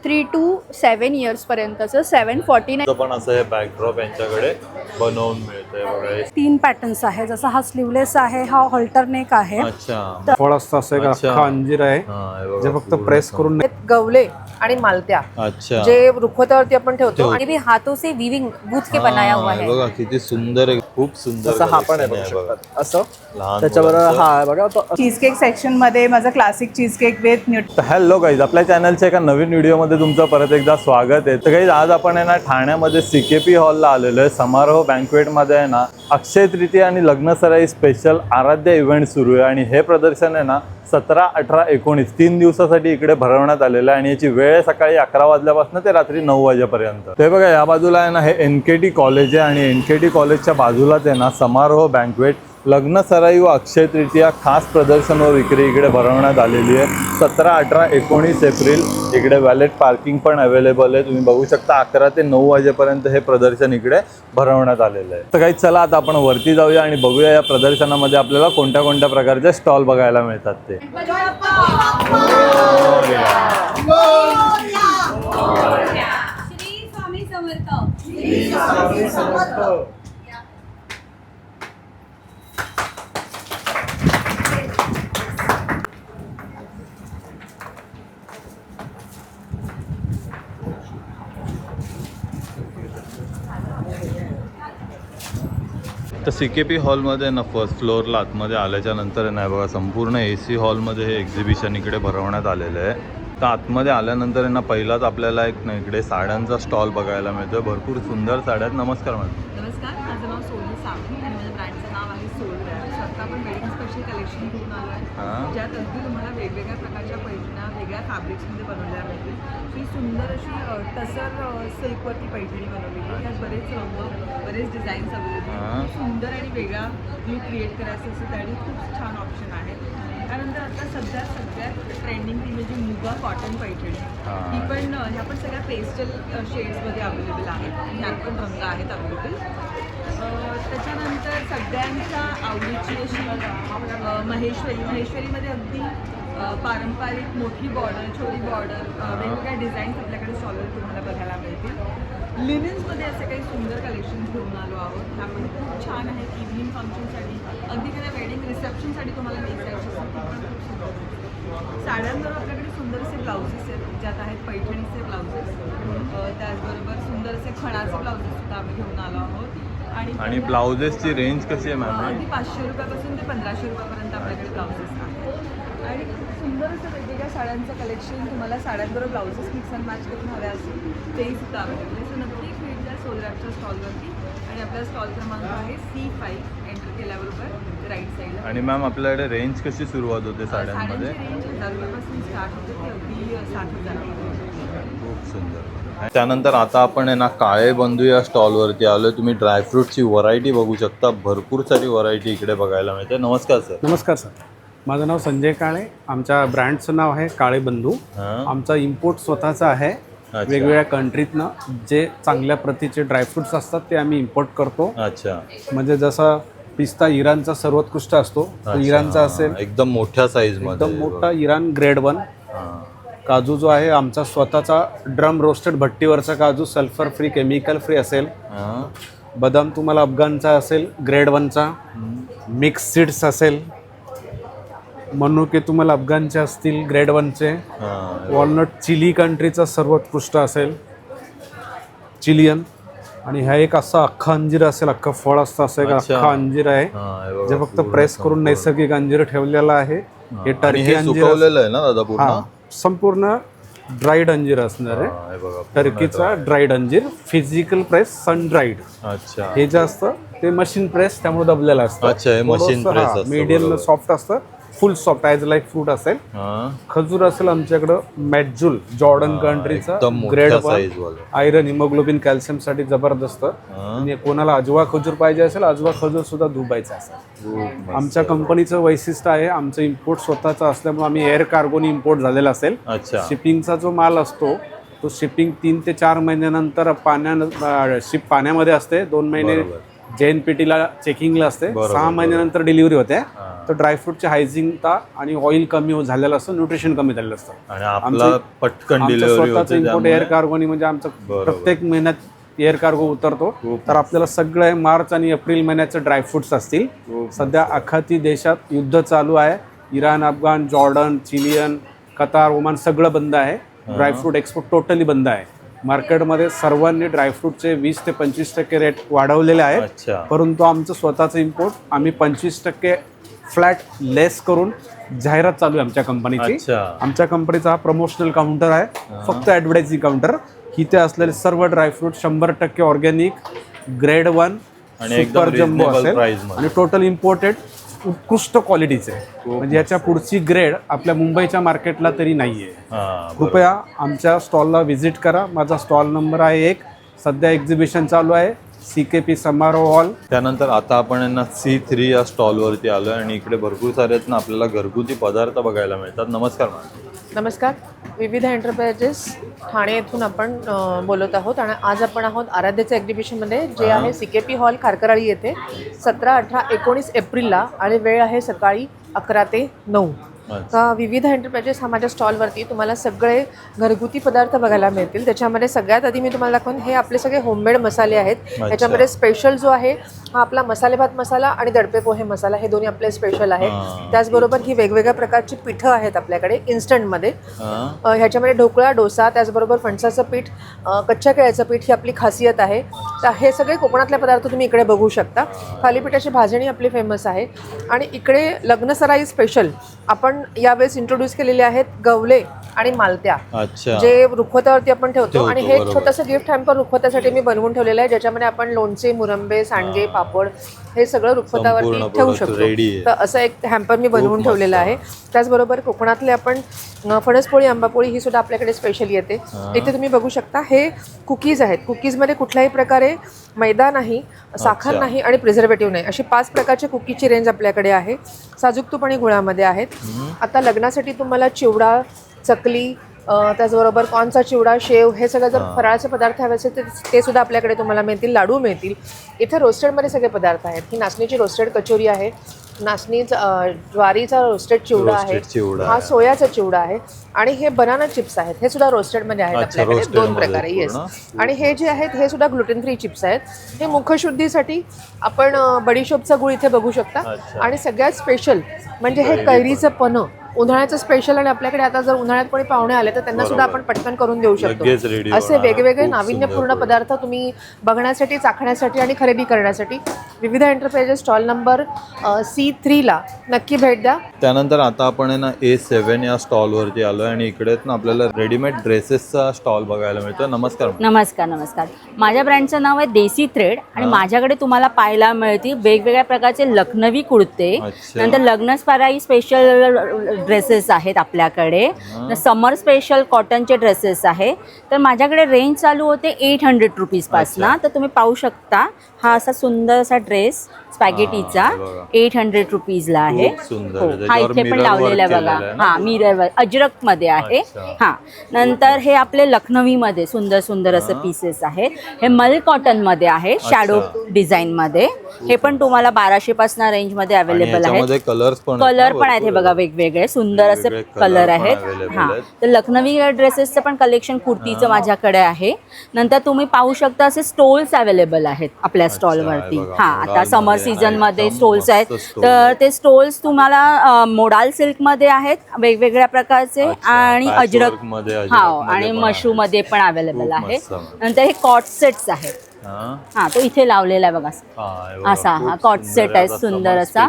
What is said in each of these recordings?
3 to 7 years पर्यंतचं 749. पण असं हे बॅकड्रॉप यांच्याकडे बनवून मिळतंय बघा. 3 पॅटर्न्स आहे. जसा हा स्लीवलेस आहे, हा हॉल्टर नेक आहे. अच्छा, फळ असतं असं एक अख्खा अंजीर आहे जे फक्त प्रेस करून गवले आणि मालत्या अच्छा जे रुखवतावरती आपण ठेवतो आणि भी हाथों से वीविंग गूंथ के बनाया हुआ है. बघा किती सुंदर आहे, खूप सुंदर. तसा हा पण आहे बघू शकता असं. त्याच्याबरोबर हा आहे बघा तो. चीज केक सेक्शन मध्ये माझं classic cheese cake with nutri. Hello guys, आपल्या चॅनलच्या एका नवीन व्हिडिओमध्ये तुमचं परत एकदा स्वागत आहे. तर गाईज आज आपण आहे ना ठाण्यामध्ये CKP हॉलला आलेलो आहे. समारोह बँक्वेटमध्ये आहे ना अक्षय तृतीया आणि लग्नसराई स्पेशल आराध्य इव्हेंट सुरू आहे आणि हे प्रदर्शन आहे ना 17, 18, 19 3 दिवसासाठी इकडे भरवण्यात आलेलं आहे आणि याची वेळ आहे सकाळी 11 वाजल्यापासून ते रात्री 9 वाजेपर्यंत. ते बघा या बाजूला आहे ना हे NKT कॉलेज आहे आणि NKT कॉलेजच्या बाजूलाच आहे ना समारोह बँक्वेट लग्न सराई व अक्षय तृतीया खास प्रदर्शन व विक्री इकडे भरवण्यात आलेली आहे. 17, 18, 19 एप्रिल इकडे वॅलेट पार्किंग पण अवेलेबल आहे. तुम्ही बघू शकता 11 ते 9 वाजेपर्यंत हे प्रदर्शन इकडे भरवण्यात आलेलं आहे. तर काही चला आता आपण वरती जाऊया आणि बघूया या प्रदर्शनामध्ये आपल्याला कोणत्या कोणत्या प्रकारचे स्टॉल बघायला मिळतात ते. तर CKP हॉलमध्ये ना फर्स्ट फ्लोअरला आतमध्ये आल्याच्या नंतर नाही बघा संपूर्ण AC हॉलमध्ये हे एक्झिबिशन इकडे भरवण्यात आलेलं आहे. तर आतमध्ये आल्यानंतर ना पहिलाच आपल्याला एक ना इकडे साड्यांचा स्टॉल बघायला मिळतो. भरपूर सुंदर साड्या आहेत. नमस्कार मॅडम. नमस्कार, माझं नाव सोनल सावंत आणि माझ्या ब्रँडचं नाव आहे सोल ब्रँड. स्वतः आपण वेडिंग स्पेशल कलेक्शन घेऊन आलो आहे ज्यात अगदी तुम्हाला वेगवेगळ्या प्रकारच्या पैठण्या वेगळ्या फॅब्रिक्समध्ये बनवल्या मिळतील. ही सुंदर अशी टसर सिल्कवरती पैठणी बनवलेली आहे. त्यात बरेच रंग बरेच डिझाईन्स अवेलेबल आहेत. सुंदर आणि वेगळा लुक क्रिएट करायचं असेल त्यासाठी खूप छान ऑप्शन आहे. त्यानंतर आता सगळ्यात ट्रेंडिंग ती म्हणजे मुगा कॉटन पैठणी. ही पण ह्या पण सगळ्या पेस्टल शेड्समध्ये अवेलेबल आहेत आणि ह्यात पण रंग आहेत अवेलेबल. त्याच्यानंतर सगळ्यांच्या आवडीची अशी महेश्वरीमध्ये अगदी पारंपरिक मोठी बॉर्डर छोटी बॉर्डर वेगवेगळ्या डिझाईन्स आपल्याकडे स्टॉलवर तुम्हाला बघायला मिळतील. लिनिन्समध्ये असे काही सुंदर कलेक्शन घेऊन आलो आहोत. ह्या पण खूप छान आहेत इव्हनिंग फंक्शनसाठी अगदी काही वेडिंग रिसेप्शनसाठी तुम्हाला नेसायची साड्यांबरोबर आपल्याकडे सुंदर असे ब्लाउजेस आहेत ज्यात आहेत पैठणीचे ब्लाउजेस. त्याचबरोबर सुंदर असे खणाचे ब्लाउजेस सुद्धा आम्ही घेऊन आलो आहोत. आणि ब्लाउजेसची रेंज कशी आहे मॅम? अगदी 500 रुपयापासून ते 1500 रुपयापर्यंत आपल्याकडे ब्लाउजेस आहेत. आणि खूप सुंदर असं वेगवेगळ्या साड्यांचं कलेक्शन तुम्हाला साड्यांबरोबर ब्लाउजेस मिक्स अँड मॅच करून हव्या असेल तेही सुद्धा अवेलेबल आहे. सो नक्की भेट द्या सोलरॅपच्या स्टॉलवरती. आणि आपला स्टॉल क्रमांक आहे C5. एंटर केल्याबरोबर राईट साईडला. आणि मॅम आपल्याकडे रेंज कशी सुरुवात होते साड्यांमध्ये? रेंज 1000 रुपयापासून स्टार्ट होते ते अगदी 7,000. खूप सुंदर. त्यानंतर आता आपण आहे ना काळे बंधू या स्टॉलवरती आलोय. तुम्ही ड्रायफ्रूटची व्हरायटी बघू शकता. भरपूर सारी व्हरायटी इकडे बघायला मिळते. नमस्कार सर. नमस्कार सर, माझं नाव संजय काळे. आमच्या ब्रँडचं नाव आहे काळे बंधू. आमचा इम्पोर्ट स्वतःचा आहे. वेगवेगळ्या कंट्रीतनं जे चांगल्या प्रतीचे ड्रायफ्रुट्स असतात ते आम्ही इम्पोर्ट करतो. अच्छा, म्हणजे जसा पिस्ता इराणचा सर्वोत्कृष्ट असतो तो इराणचा असेल, एकदम मोठ्या साईज मध्ये, एकदम मोठा इराण ग्रेड 1. काजू जो आहे आमचा स्वतःचा ड्रम रोस्टेड भट्टीवरचा काजू, सल्फर फ्री केमिकल फ्री असेल. बदाम तुम्हाला अफगाणचा असेल ग्रेड 1चा. मिक्स सीड्स असेल. मनुके तुम्हाला अफगाणचे असतील ग्रेड 1चे. वॉलनट चिली कंट्रीचा सर्वोत्कृष्ट असेल चिलियन. आणि हा एक असा अख्खा अंजीर असेल, अख्खं फळ असतं असं एक अख्खा अंजीर आहे जे फक्त प्रेस करून नैसर्गिक अंजीर ठेवलेलं आहे. हे टर्की अंजीर आहे ना दादा पूर्ण? संपूर्ण ड्राईड अंजीर असणार आहे. टर्कीचा ड्राईड अंजीर, फिजिकल प्रेस, सन ड्राईड. अच्छा, हे जे असतं ते मशीन प्रेस त्यामुळे दबलेलं असतं. अच्छा, हे मशीन प्रेस मीडियम सॉफ्ट असतं, फुल सॉफ्ट ॲज लाईक फ्रूट असेल. खजूर असेल आमच्याकडं मॅजूल जॉर्डन कंट्रीचा ग्रेड 1. आयरन हिमोग्लोबिन कॅल्शियमसाठी जबरदस्त. आणि कोणाला अजवा खजूर पाहिजे असेल अजवा खजूर सुद्धा दुबायचा असेल. आमच्या कंपनीचं वैशिष्ट्य आहे आमचं इम्पोर्ट स्वतःचं असल्यामुळे आम्ही एअर कार्गोनी इम्पोर्ट झालेला असेल. शिपिंगचा जो माल असतो तो शिपिंग 3 ते 4 महिन्यानंतर शिप पाण्यामध्ये असते. 2 महिने JNPT चेकिंगला असते, बरोबर, 6 महिन्यानंतर डिलिव्हरी होते. तर ड्रायफ्रूटची हायजीनता आणि ऑइल कमी झालेलं असतं, न्यूट्रिशन कमी झालेलं असतं. आणि आपला पटकन डिलिव्हरी स्वतःचं होते इम्पोर्ट त्यामुळे एअर कार्गोनी म्हणजे आमचं बरोबर. प्रत्येक महिन्यात एअर कार्गो उतरतो. तर आपल्याला सगळे मार्च आणि एप्रिल महिन्याचे ड्रायफ्रुट्स असतील. सध्या अखाती देशात युद्ध चालू आहे. इराण, अफगाण, जॉर्डन, चिलियन, कतार, ओमान सगळं बंद आहे. ड्रायफ्रूट एक्सपोर्ट टोटली बंद आहे. मार्केटमध्ये सर्वांनी ड्रायफ्रूटचे 20 ते 25% रेट वाढवलेले आहेत. अच्छा. परंतु आमचं स्वतःचं इम्पोर्ट आम्ही 25% फ्लॅट लेस करून जाहिरात चालू आहे आमच्या कंपनीची. अच्छा. आमच्या कंपनीचा हा प्रमोशनल काउंटर आहे, फक्त ॲडव्हर्टायझिंग काउंटर. इथे असलेले सर्व ड्रायफ्रूट 100% ऑर्गॅनिक, ग्रेड 1 आणि एकदम सुपर जम्बो reasonable असेल price मध्ये. आणि टोटल इम्पोर्टेड उत्कृष्ट क्वालिटीचे. म्हणजे याच्या पुढची ग्रेड आपल्या मुंबईच्या मार्केटला तरी नाही आहे. हा, कृपया आमच्या स्टॉलला व्हिजिट करा. माझा स्टॉल नंबर आहे 1. सध्या एक्झिबिशन चालू आहे CKP समारोह हॉल. त्यानंतर आता आपण यांना C3 या स्टॉलवरती आलो आणि इकडे भरपूर सारे आहेत ना आपल्याला घरगुती पदार्थ बघायला मिळतात. नमस्कार मॅम. नमस्कार. विविध एंटरप्राइजेस ठाणे येथून आपण बोलत आहोत आणि आज आपण आहोत आराध्याच्या एक्झिबिशनमध्ये, जे आहे CKP हॉल खारकराळी येथे 17, 18, 19 एप्रिलला आणि वेळ आहे सकाळी 11 ते 9. तर विविध एंटरप्राइजेस हा माझ्या स्टॉलवरती तुम्हाला सगळे घरगुती पदार्थ बघायला मिळतील. त्याच्यामध्ये सगळ्यात आधी मी तुम्हाला दाखवून हे आपले सगळे होममेड मसाले आहेत. त्याच्यामध्ये स्पेशल जो आहे हा आपला मसाले भात मसाला आणि दडपे पोहे मसाला, हे दोन्ही आपले स्पेशल आहेत. त्याचबरोबर ही वेगवेगळ्या प्रकारची पिठं आहेत आपल्याकडे इन्स्टंटमध्ये. ह्याच्यामध्ये ढोकळा, डोसा, त्याचबरोबर फणसाचं पीठ, कच्च्या केळ्याचं पीठ ही आपली खासियत आहे. तर हे सगळे कोकणातले पदार्थ तुम्ही इकडे बघू शकता. थालीपीठाची भाजणी आपली फेमस आहे. आणि इकडे लग्नसराई स्पेशल आपण यावेळेस इंट्रोड्यूस केलेले आहेत गवले आणि मालत्या, जे रुखवतावरती आपण ठेवतो. आणि हे छोटंसं गिफ्ट हॅम्पर रुखवतासाठी मी बनवून ठेवलेलं आहे, ज्याच्यामध्ये आपण लोणचे, मुरंबे, सांडगे, पापड हे सगळं रुखवतावरती ठेवू शकतो. तर असं एक हॅम्पर मी बनवून ठेवलेलं आहे. त्याचबरोबर कोकणातले आपण फणसपोळी, आंबापोळी ही सुद्धा आपल्याकडे स्पेशल येते. इथे तुम्ही बघू शकता हे कुकीज आहेत. कुकीजमध्ये कुठल्याही प्रकारे मैदा नाही, साखर नाही आणि प्रिझर्वेटिव्ह नाही, अशी 5 प्रकारचे कुकीजची रेंज आपल्याकडे आहे. साजूक तूप आणि गुळामध्ये आहेत. आता लग्नासाठी तुम्हाला चिवडा, चकली, त्याचबरोबर कॉर्नचा चिवडा, शेव हे सगळं जर फराळाचे पदार्थ हवे असेल तर ते सुद्धा आपल्याकडे तुम्हाला मिळतील. लाडू मिळतील. इथे रोस्टेडमध्ये सगळे पदार्थ आहेत. ही नाचणीची रोस्टेड कचोरी आहे, ज्वारीचा रोस्टेड चिवडा आहे, हा सोयाचा चिवडा आहे आणि हे बनाना चिप्स आहेत. हे सुद्धा रोस्टेडमध्ये आहेत आपल्याकडे 2 प्रकारे. येस. आणि हे जे आहेत हे सुद्धा ग्लुटेन फ्री चिप्स आहेत. हे मुखशुद्धीसाठी आपण बडीशोपचा गुळ इथे बघू शकता. आणि सगळ्यात स्पेशल म्हणजे हे कैरीचं पन्ह, उन्हाळ्याचं स्पेशल. आणि आपल्याकडे आता जर उन्हाळ्यात कोणी पाहुणे आले तर त्यांना सुद्धा आपण पटकन करून देऊ शकतो. असे वेगवेगळे नाविन्यपूर्ण पदार्थ तुम्ही बघण्यासाठी, चाखण्यासाठी आणि खरेदी करण्यासाठी विविध एंटरप्राइजेस स्टॉल नंबर C3 ला नक्की भेट द्या. त्यानंतर आता आपण ना A7 या स्टॉलवरती आलो आणि इकडे ना आपल्याला रेडीमेड ड्रेसेसचा स्टॉल बघायला मिळतो. नमस्कार. नमस्कार. माझ्या ब्रँडचं नाव आहे देसी थ्रेड आणि माझ्याकडे तुम्हाला पाहायला मिळतील वेगवेगळ्या प्रकारचे लखनवी कुर्ते, नंतर लग्नस्पराई स्पेशल ड्रेसेस आहेत आपल्याकडे, समर स्पेशल कॉटनचे ड्रेसेस आहे. तर माझ्याकडे रेंज चालू होते 800 रुपीजपासून. तर तुम्ही पाहू शकता हा असा सुंदर असा ड्रेस स्पॅगेटीचा 800 रुपीजला आहे. हा इथे पण लावलेला आहे बघा. हा मिरर अजरक मध्ये आहे. हा नंतर हे आपले लखनवी मध्ये सुंदर सुंदर असे पीसेस आहेत. हे मल कॉटन मध्ये आहे, शॅडो डिझाईन मध्ये. हे पण तुम्हाला 1200 पासून रेंज मध्ये अवेलेबल आहेत. कलर पण आहेत हे बघा, वेगवेगळे सुंदर असे कलर आहेत. हा तर लखनवी ड्रेसेसचं पण कलेक्शन कुर्तीचं माझ्याकडे आहे. नंतर तुम्ही पाहू शकता असे स्टोल्स अवेलेबल आहेत आपल्या स्टॉलवरती. हा आता समर सीझन मध्ये स्टोल्स आहेत. तर ते स्टोल्स तुम्हाला मोडाल सिल्क मध्ये आहेत वेगवेगळ्या प्रकारचे आणि अजरक हा आणि मशरू मध्ये पण अवेलेबल आहे. नंतर हे कॉट सेट्स आहेत. हा तो इथे लावलेला आहे बघा असा. हा कॉट सेट आहे सुंदर असा.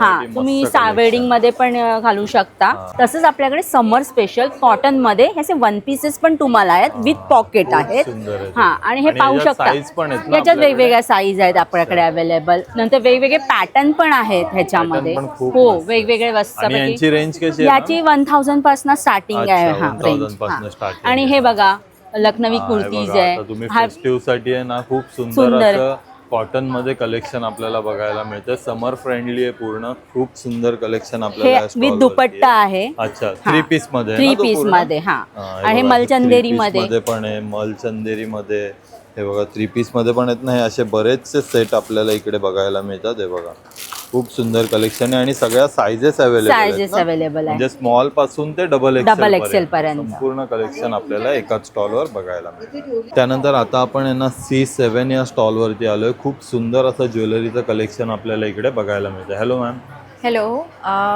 हा तुम्ही वेडिंग मध्ये पण घालू शकता. तसंच आपल्याकडे समर स्पेशल कॉटन मध्ये हे 1 पीसेस पण तुम्हाला आहेत विथ पॉकेट आहेत. हा आणि हे पाहू शकता याच्यात वेगवेगळ्या साईज आहेत आपल्याकडे अवेलेबल. नंतर वेगवेगळे पॅटर्न पण आहेत ह्याच्यामध्ये. हो वेगवेगळे वस्तू. याची 1000 पासून स्टार्टिंग आहे. हा रेंज. आणि हे बघा लखनवी कुर्तीज आहे. तुम्ही फेस्टिव्ह साठी आहे ना खूप सुंदर असं कॉटन मध्ये कलेक्शन आपल्याला बघायला मिळतं. समर फ्रेंडली आहे पूर्ण. खूप सुंदर कलेक्शन आपल्याला विथ दुपट्टा आहे. अच्छा 3 पीस मध्ये. 3 पीस मध्ये. हा आणि मलचंदेरी मध्ये पण आहे. मलचंदेरी मध्ये हे बघा 3 पीसमध्ये पण आहेत ना, हे असे बरेचसे सेट आपल्याला इकडे बघायला मिळतात. हे बघा खूप सुंदर कलेक्शन आहे आणि सगळ्या सायझेस सायझेस अवेलेबल आहे, म्हणजे स्मॉल पासून ते डबल XL पर्यंत संपूर्ण कलेक्शन आपल्याला एकाच स्टॉलवर बघायला मिळतं. त्यानंतर आता आपण यांना C7 या स्टॉलवरती आलोय. खूप सुंदर असं ज्वेलरीचं कलेक्शन आपल्याला इकडे बघायला मिळतं. Hello ma'am. हेलो,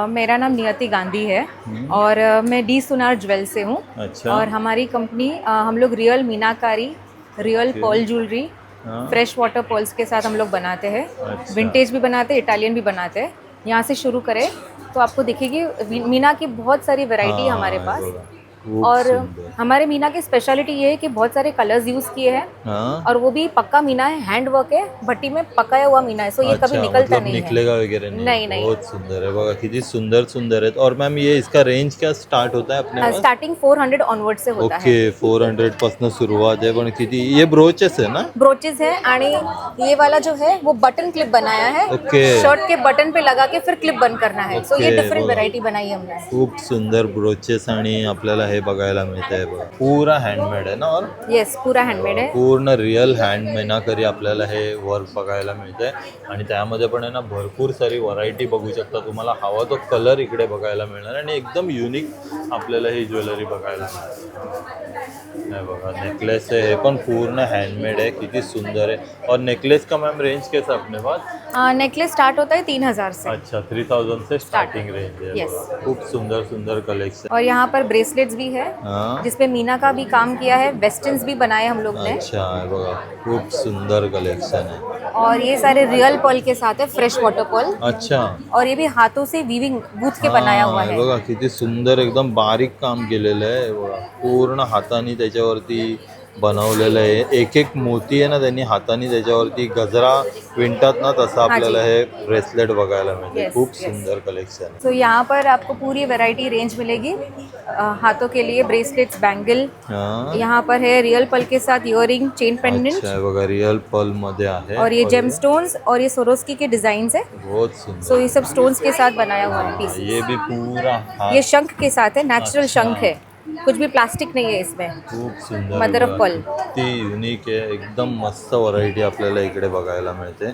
मेरा नाम नियति गांधी है और मैं डी सुनार ज्वेल से हूँ. अच्छा. और हमारी कंपनी हम लोग real meenakari, real pearl jewellery, fresh water pearls के साथ हम लोग बनाते हैं. अच्छा. विंटेज भी बनाते हैं, इटालियन भी बनाते हैं. यहाँ से शुरू करें तो आपको दिखेगी मीना की बहुत सारी वैरायटी है हमारे पास. और हमारे मीना की स्पेशलिटी ये है कि बहुत सारे कलर्स यूज किए हैं और वो भी पक्का मीना है, हैंड वर्क है, भट्टी में पकाया हुआ मीना है, सो ये कभी निकलता नहीं निकलेगा वगैरह नहीं. बहुत सुंदर है बघा, किती सुंदर सुंदर है. और मैम ये इसका रेंज क्या स्टार्ट होता है अपने पास? स्टार्टिंग 400 ऑनवर्ड से होता है. ओके 400 पासून सुरुवात आहे. पण किती ये ब्रोचेस है ना? ब्रोचेस है आणि ये वाला जो है वो बटन क्लिप बनाया है. ओके. शर्ट के बटन पे लगा के फिर क्लिप बंद करना है. सो ये ओके, डिफरेंट बघा. वेरायटी बनाई है हमने. खूप सुंदर ब्रोचेस आणि आपल्याला हे बघायला मिळते आहे बघा. पूरा हँडमेड आहे ना? और येस, पूरा हँडमेड है. पूर्ण रिअल हँड मीनाकारी आपल्याला हे वर्क बघायला मिळतंय आणि त्यामध्ये पण आहे ना भरपूर सारी व्हरायटी बघू शकता. तुम्हाला हवा तो कलर इकडे बघायला मिळणार आणि एकदम युनिक आपल्याला ही ज्वेलरी बघायला मिळते. हे बघा नेकलेस आहे, हे पण पूर्ण हँडमेड आहे, किती सुंदर आहे. और नेकलेस का मैम रेंज कैसा अपने पास? नेकलेस स्टार्ट होता है 3000 से. अच्छा 3000 से स्टार्टिंग रेंज है. Yes. खूप सुंदर सुंदर कलेक्शन. और यहाँ पर ब्रेसलेट्स भी है हाँ. जिसपे मीना का भी काम किया है. वेस्टर्न्स भी बनाए हम लोग ने. अच्छा है बघा, खूप सुंदर कलेक्शन है. और ये सारे रियल पर्ल के साथ है, फ्रेश वाटर पर्ल. अच्छा. और ये भी हाथों से वीविंग गूंथ के बनाया हुआ हे है. बघा किती सुंदर एकदम बारीक काम केलेलं आहे. हे बघा पूर्ण हाताने त्याच्यावरती बनवलेलं आहे. एक एक मोती आहे ना त्यांनी हाताने त्याच्यावरती गजरा विणतात ना, तसं आपल्याला हे ब्रेसलेट बघायला मिळते. Yes, खूप yes. सुंदर कलेक्शन. तो यहाँ पर आपको पूरी वैरायटी रेंज मिलेगी. हाथों के लिए ब्रेसलेट्स, बैंगल. हाँ. यहाँ पर है रियल पर्ल के साथ इयरिंग, चेन पेंडेंट. अच्छा है बघा, रियल पर्ल मध्ये आहे. और ये जेम स्टोन्स और ये सोरोस्की के डिजाइन है. बहुत सुंदर. सो ये सब स्टोन्स के साथ बनाया हुआ है पीस. ये भी पूरा हाथ. ये शंख के साथ है, नेचुरल अच्छा. शंख है, कुछ भी प्लास्टिक नहीं है इसमें. खूप सुंदर. Mother of pearl. ती युनिक आहे, एकदम मस्त व्हरायटी आपल्याला इकडे बघायला मिळते.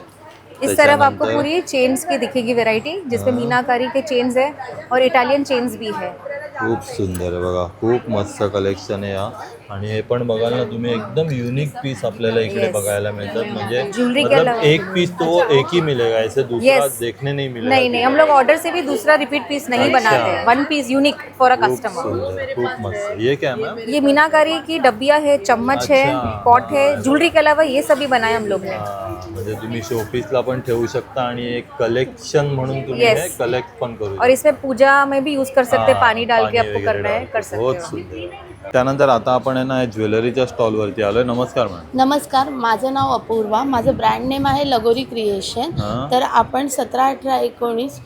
इस तरफ आपको पूरी चेन्स की दिखेगी वैरायटी, जिसमें मीनाकारी के चेन्स है और इटालियन चेन्स भी है. खूप सुंदर आहे बघा, खूप मस्त कलेक्शन आहे हा. आणि हे पण बघाल ना तुम्ही, एकदम युनिक पीस आपल्याला इकडे बघायला मिळतात. म्हणजे Jewelry के मतलब अलावा. एक पीस तो एक ही मिलेगा, ऐसे दूसरा Yes. देखने नहीं मिलेगा. नहीं, हम लोग ऑर्डर से भी दूसरा रिपीट पीस नहीं अच्छा. बनाते हैं. 1 पीस यूनिक फॉर अ खूप कस्टमर. सुंदर, खूप मस्त. ये क्या है मैम? ये मीनाकारी की डब्बिया है, चम्मच है, अच्छा. पॉट है. ज्वेलरी के अलावा ये सभी बनाए हम लोग ने. म्हणजे तुम्ही शोपीसला पण ठेवू शकता आणि एक कलेक्शन म्हणून तुम्ही Yes. हे कलेक्ट पण करू और इसमें पूजा में भी यूज कर सकते हैं. हाँ, पानी डाल के पाणी आपको वगैरे करना है, डाल कर के. सकते बहुत हो. सुंदर. त्यानंतर आता आपण आहे ना ज्वेलरीच्या स्टॉलवरती आलोय. नमस्कार मॅम. नमस्कार, माझं नाव अपूर्वा. माझं ब्रँड नेम आहे लगोरी क्रिएशन. हां. तर आपण 17, 18, 19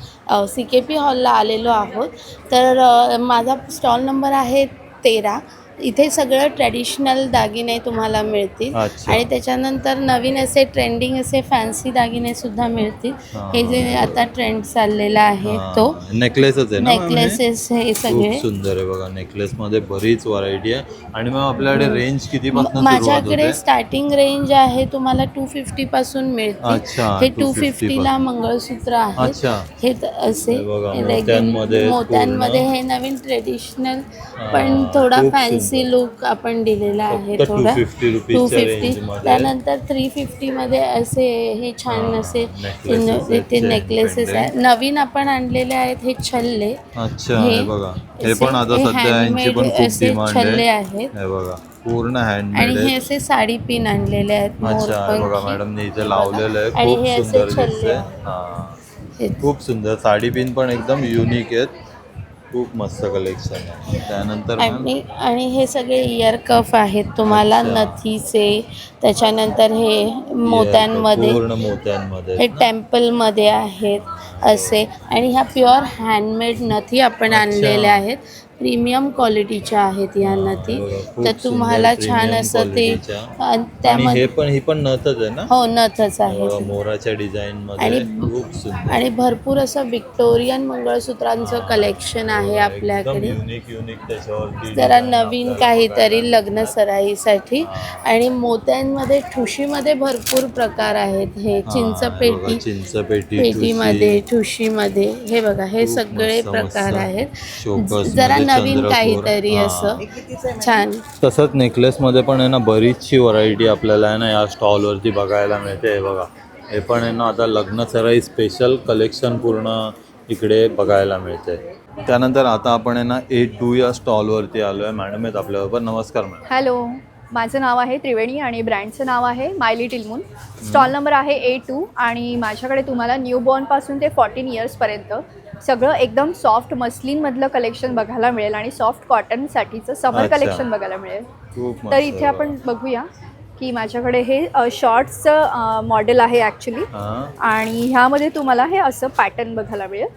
CKP हॉलला आलेलो आहोत. तर माझा स्टॉल नंबर आहे 13. इथे सगळं ट्रॅडिशनल दागिने तुम्हाला मिळतील. अच्छा. आणि त्याच्यानंतर नवीन असे ट्रेंडिंग असे फॅन्सी दागिने सुद्धा मिळतील. हे जे आता ट्रेंड चाललेला आहे तो नेकलेसच आहे ना ma'am हे? नेकलेसेस हे खूप सगळे. सुंदर आहे बघा, नेकलेस मध्ये बरीच व्हरायटी आहे. आणि मग आपल्याकडे रेंज किती पासून सुरुवात माझ्याकडे होते? स्टार्टिंग रेंज आहे तुम्हाला 250 पासून मिळते. अच्छा, हे 250 250 ला मंगळसूत्र आहे. अच्छा. हे असे हे बघा, regular मोत्यांमध्ये मोत्यांमध्ये पूर्ण. हे नवीन ट्रेडिशनल पण थोडा खूप फॅन्सी सुंदर. लुक आपण दिलेला आहे. फक्त थोडा 250 रुपीजच्या 250. रेंजमध्ये. त्यानंतर 350 मध्ये असे हे छान असे necklaces आहेत, इथे chain नेकलेसेस आहे. pendant. नवीन आपण आणलेले आहेत हे छल्ले. अच्छा हे बघा, हे पण आता हे सध्या यांची handmade पण खूप असे डिमांड छल्ले आहे. आहेत. हे बघा पूर्ण आणि हँडमेड हे आहे. असे साडी पिन आणलेले आहेत. अच्छा हे बघा मोरपंखी. मॅडमने इथे लावलेलं आहे. आणि खूप हे असे सुंदर छल्ले दिसतंय. आहेत. हा हे खूप सुंदर. साडी पिन पण एकदम युनिक आहेत. खूप मस्त कलेक्शन आहे. त्यानंतर मॅम आणि हे सगळे इयर कफ आहेत तुम्हाला अच्छा. नथीचे. त्याच्यानंतर हे मोत्यांमध्ये, पूर्ण मोत्यांमध्ये हे टेम्पलमध्ये आहेत असे. आणि ह्या प्युअर हँडमेड नथी आपण आणलेल्या आहेत. प्रीमियम क्वालिटीच्या आहेत या नथी. खूप तर सुंदर तुम्हाला छान premium असं ते qualityच्या. आणि त्यामध्ये ही पण नथच आहे ना? हो नथच आहे बघा, मोराच्या डिझाईन मध्ये आणि खूप सुंदर आणि भरपूर असं विक्टोरियन मंगळसूत्रांचं कलेक्शन आहे एकदम आपल्याकडे. युनिक त्याच्यावरती जरा design नवीन आपल्याला काहीतरी बघायला लग्न सराईसाठी. आणि मोत्यांमध्ये ठुशीमध्ये भरपूर प्रकार आहेत. हे चिंचपेटी चिंचपेटी पेटीमध्ये ठुशीमध्ये हे बघा हे खूप सगळे मस्त, प्रकार मस्त. आहेत. Showcase जरा मध्ये नवीन चंद्रकोर. काहीतरी हा. असं छान. तसंच नेकलेस मध्ये पण आहे ना बरीचशी व्हरायटी आपल्याला आहे ना या स्टॉल वरती बघायला मिळते. हे बघा, हे पण आहे ना आता लग्न सराई स्पेशल कलेक्शन पूर्ण इकडे बघायला मिळते. त्यानंतर आता आपण आहे ना A2 या स्टॉल वरती आलोय. मॅडम आहेत आपल्याबरोबर. नमस्कार मॅडम. हॅलो, माझं नाव आहे त्रिवेणी आणि ब्रँडचं नाव आहे माय लिटिल मून. स्टॉल नंबर आहे A2 आणि माझ्याकडे तुम्हाला न्यूबॉर्नपासून ते 14 इयर्सपर्यंत सगळं एकदम सॉफ्ट मस्लिनमधलं कलेक्शन बघायला मिळेल आणि सॉफ्ट कॉटनसाठीचं समर अच्छा. कलेक्शन बघायला मिळेल. खूप मस्त. तर इथे आपण बघूया की माझ्याकडे हे शॉर्ट्सचं मॉडेल आहे ॲक्च्युली. हा. आणि ह्यामध्ये तुम्हाला हे असं पॅटर्न बघायला मिळेल.